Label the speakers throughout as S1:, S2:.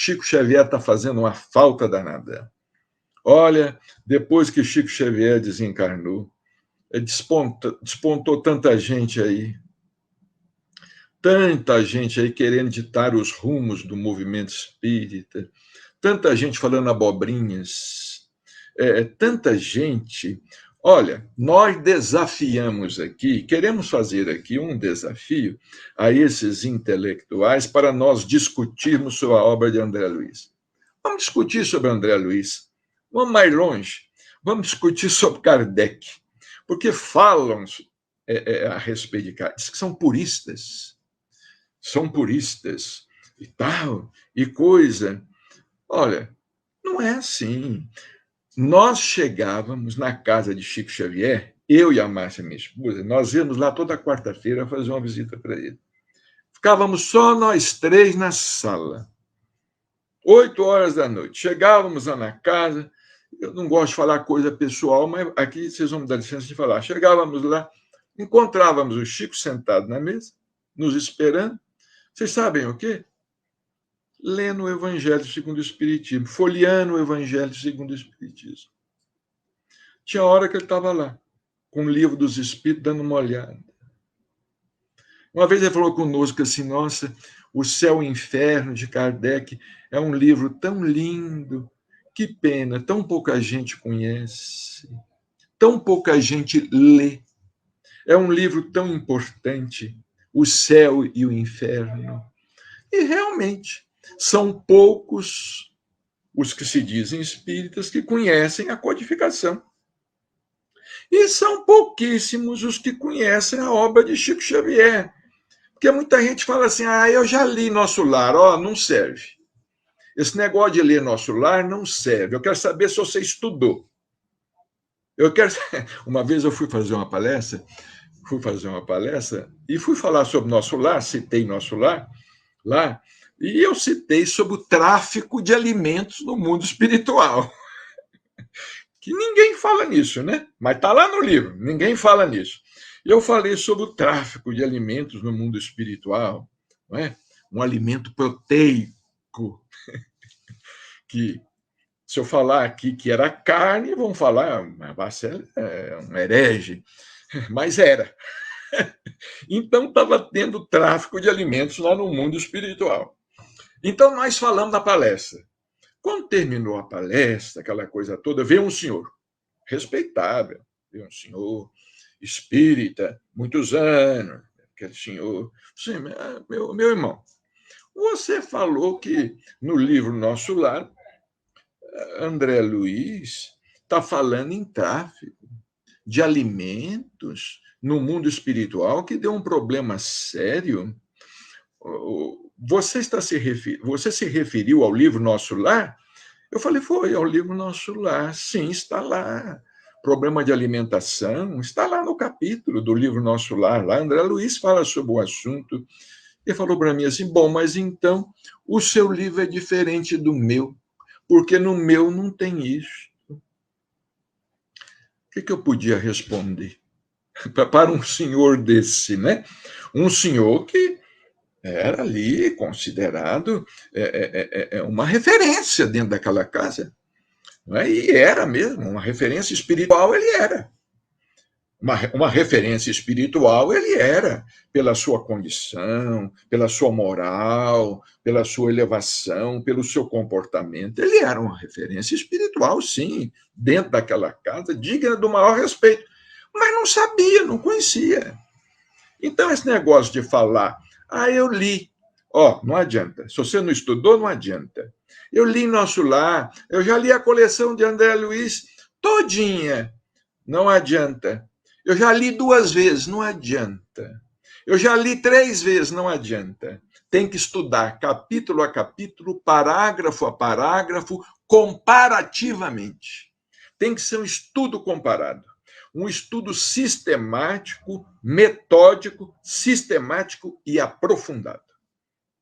S1: Chico Xavier está fazendo uma falta danada. Olha, depois que Chico Xavier desencarnou, despontou tanta gente aí querendo ditar os rumos do movimento espírita, tanta gente falando abobrinhas, tanta gente. Olha, nós desafiamos aqui, queremos fazer aqui um desafio a esses intelectuais para nós discutirmos sobre a obra de André Luiz. Vamos discutir sobre André Luiz. Vamos mais longe. Vamos discutir sobre Kardec. Porque falam a respeito de Kardec, diz que são puristas e tal, e coisa. Olha, não é assim. Nós chegávamos na casa de Chico Xavier, eu e a Márcia, minha esposa, nós íamos lá toda quarta-feira fazer uma visita para ele. Ficávamos só nós três na sala. 8 horas da noite. Chegávamos lá na casa, eu não gosto de falar coisa pessoal, mas aqui vocês vão me dar licença de falar. Chegávamos lá, encontrávamos o Chico sentado na mesa, nos esperando. Vocês sabem o quê? Lendo o Evangelho segundo o Espiritismo, folheando o Evangelho segundo o Espiritismo. Tinha hora que ele estava lá, com o livro dos Espíritos, dando uma olhada. Uma vez ele falou conosco assim, nossa, O Céu e o Inferno, de Kardec, é um livro tão lindo, que pena, tão pouca gente conhece, tão pouca gente lê. É um livro tão importante, O Céu e o Inferno. E realmente, são poucos os que se dizem espíritas que conhecem a codificação. E são pouquíssimos os que conhecem a obra de Chico Xavier. Porque muita gente fala assim, eu já li Nosso Lar, não serve. Esse negócio de ler Nosso Lar não serve. Eu quero saber se você estudou. Uma vez eu fui fazer uma palestra e fui falar sobre Nosso Lar, citei Nosso Lar lá, e eu citei sobre o tráfico de alimentos no mundo espiritual. Que ninguém fala nisso, né? Mas está lá no livro, ninguém fala nisso. Eu falei sobre o tráfico de alimentos no mundo espiritual, não é? Um alimento proteico, que se eu falar aqui que era carne, vão falar, Marcelo é um herege, mas era. Então estava tendo tráfico de alimentos lá no mundo espiritual. Então nós falamos da palestra. Quando terminou a palestra, aquela coisa toda, veio um senhor respeitável, veio um senhor espírita, muitos anos, aquele senhor. Sim, meu irmão, você falou que no livro Nosso Lar, André Luiz está falando em tráfico de alimentos no mundo espiritual, que deu um problema sério. Você se referiu ao livro Nosso Lar? Eu falei, foi ao livro Nosso Lar. Sim, está lá. Problema de alimentação, está lá no capítulo do livro Nosso Lar. Lá André Luiz fala sobre o assunto. Ele falou para mim assim, bom, mas então o seu livro é diferente do meu, porque no meu não tem isso. O que eu podia responder para um senhor desse, né? Um senhor que era ali considerado uma referência dentro daquela casa. Não é? E era mesmo, uma referência espiritual ele era. Uma referência espiritual ele era, pela sua condição, pela sua moral, pela sua elevação, pelo seu comportamento. Ele era uma referência espiritual, sim, dentro daquela casa, digna do maior respeito. Mas não sabia, não conhecia. Então, esse negócio de falar, eu li, não adianta. Se você não estudou, não adianta. Eu li Nosso Lar, eu já li a coleção de André Luiz todinha, não adianta. Eu já li 2 vezes, não adianta. Eu já li 3 vezes, não adianta. Tem que estudar capítulo a capítulo, parágrafo a parágrafo, comparativamente. Tem que ser um estudo comparado. Um estudo sistemático, metódico, sistemático e aprofundado.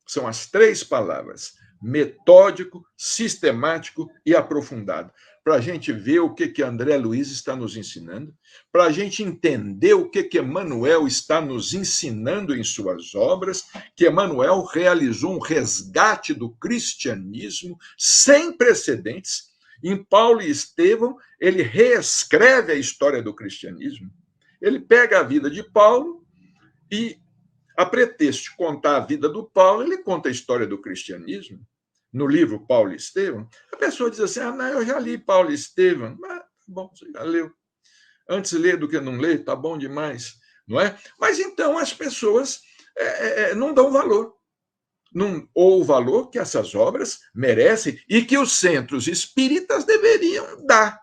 S1: São as 3 palavras: metódico, sistemático e aprofundado, para a gente ver o que André Luiz está nos ensinando, para a gente entender o que Emmanuel está nos ensinando em suas obras, que Emmanuel realizou um resgate do cristianismo sem precedentes. Em Paulo e Estevão, ele reescreve a história do cristianismo. Ele pega a vida de Paulo e, a pretexto de contar a vida do Paulo, ele conta a história do cristianismo. No livro Paulo e Estevão, a pessoa diz assim: não, eu já li Paulo e Estevão. Mas, bom, você já leu. Antes ler do que não ler, tá bom demais, não é? Mas então as pessoas não dão valor. Ou o valor que essas obras merecem e que os centros espíritas deveriam dar.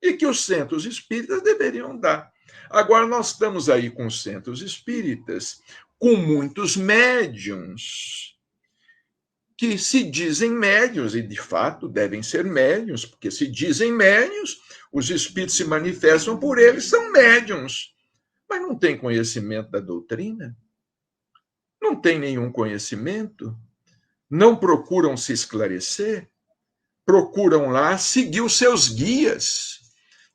S1: E que os centros espíritas deveriam dar. Agora, nós estamos aí com os centros espíritas, com muitos médiuns, que se dizem médiuns, e de fato devem ser médiuns, porque se dizem médiuns, os espíritos se manifestam por eles, são médiuns, mas não têm conhecimento da doutrina, não têm nenhum conhecimento, não procuram se esclarecer, procuram lá seguir os seus guias.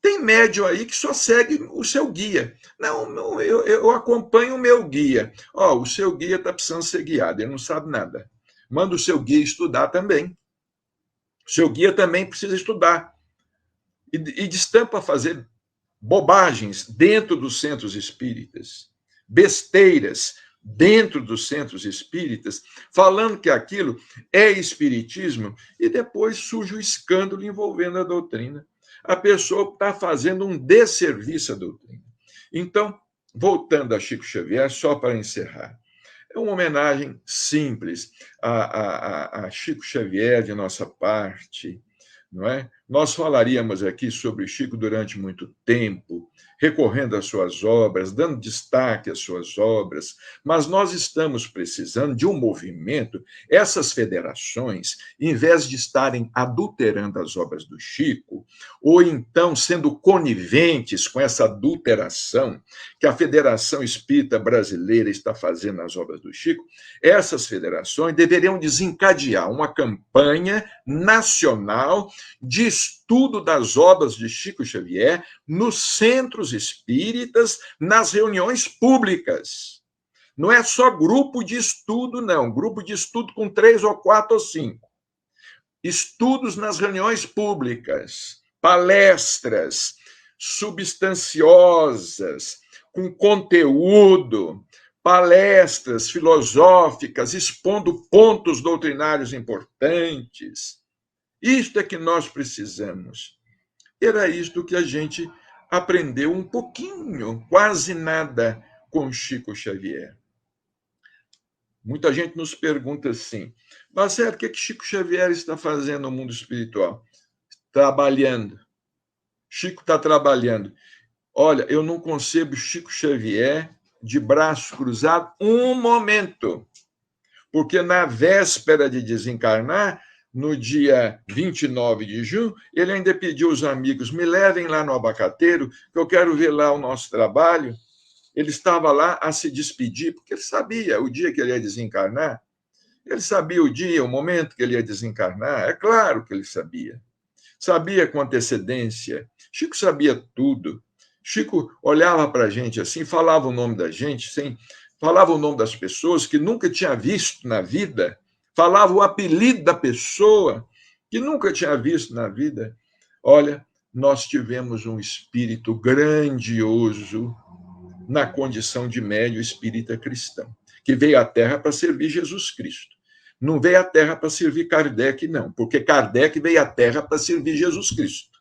S1: Tem médium aí que só segue o seu guia. Não, eu acompanho o meu guia. O seu guia está precisando ser guiado, ele não sabe nada. Manda o seu guia estudar também. O seu guia também precisa estudar. E destampa fazer bobagens dentro dos centros espíritas, besteiras dentro dos centros espíritas, falando que aquilo é espiritismo, e depois surge o escândalo envolvendo a doutrina. A pessoa está fazendo um desserviço à doutrina. Então, voltando a Chico Xavier, só para encerrar, é uma homenagem simples a Chico Xavier de nossa parte, não é? Nós falaríamos aqui sobre Chico durante muito tempo, recorrendo às suas obras, dando destaque às suas obras, mas nós estamos precisando de um movimento. Essas federações, em vez de estarem adulterando as obras do Chico, ou então sendo coniventes com essa adulteração que a Federação Espírita Brasileira está fazendo nas obras do Chico, essas federações deveriam desencadear uma campanha nacional de estudo das obras de Chico Xavier nos centros espíritas, nas reuniões públicas. Não é só grupo de estudo, não. Grupo de estudo com 3 ou 4 ou 5. Estudos nas reuniões públicas, palestras substanciosas, com conteúdo, palestras filosóficas, expondo pontos doutrinários importantes. Isto é que nós precisamos. Era isto que a gente aprendeu um pouquinho, quase nada, com Chico Xavier. Muita gente nos pergunta assim: Marcelo, o que Chico Xavier está fazendo no mundo espiritual? Trabalhando. Chico está trabalhando. Olha, eu não concebo Chico Xavier de braço cruzado um momento, porque na véspera de desencarnar, no dia 29 de junho, ele ainda pediu aos amigos: me levem lá no Abacateiro, que eu quero ver lá o nosso trabalho. Ele estava lá a se despedir, porque ele sabia o dia que ele ia desencarnar. Ele sabia o dia, o momento que ele ia desencarnar. É claro que ele sabia. Sabia com antecedência. Chico sabia tudo. Chico olhava para a gente assim, falava o nome da gente, assim, falava o nome das pessoas que nunca tinha visto na vida, falava o apelido da pessoa que nunca tinha visto na vida. Olha, nós tivemos um espírito grandioso na condição de médium espírita cristão, que veio à Terra para servir Jesus Cristo. Não veio à Terra para servir Kardec, não, porque Kardec veio à Terra para servir Jesus Cristo.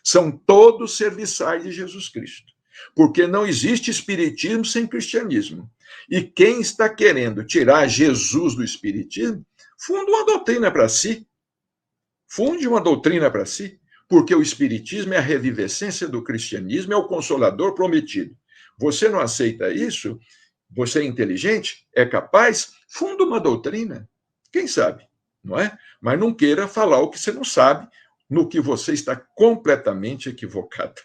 S1: São todos serviçais de Jesus Cristo, porque não existe espiritismo sem cristianismo. E quem está querendo tirar Jesus do espiritismo, funda uma doutrina para si. Funde uma doutrina para si, porque o espiritismo é a revivescência do cristianismo, é o consolador prometido. Você não aceita isso? Você é inteligente? É capaz? Funda uma doutrina. Quem sabe, não é? Mas não queira falar o que você não sabe, no que você está completamente equivocado.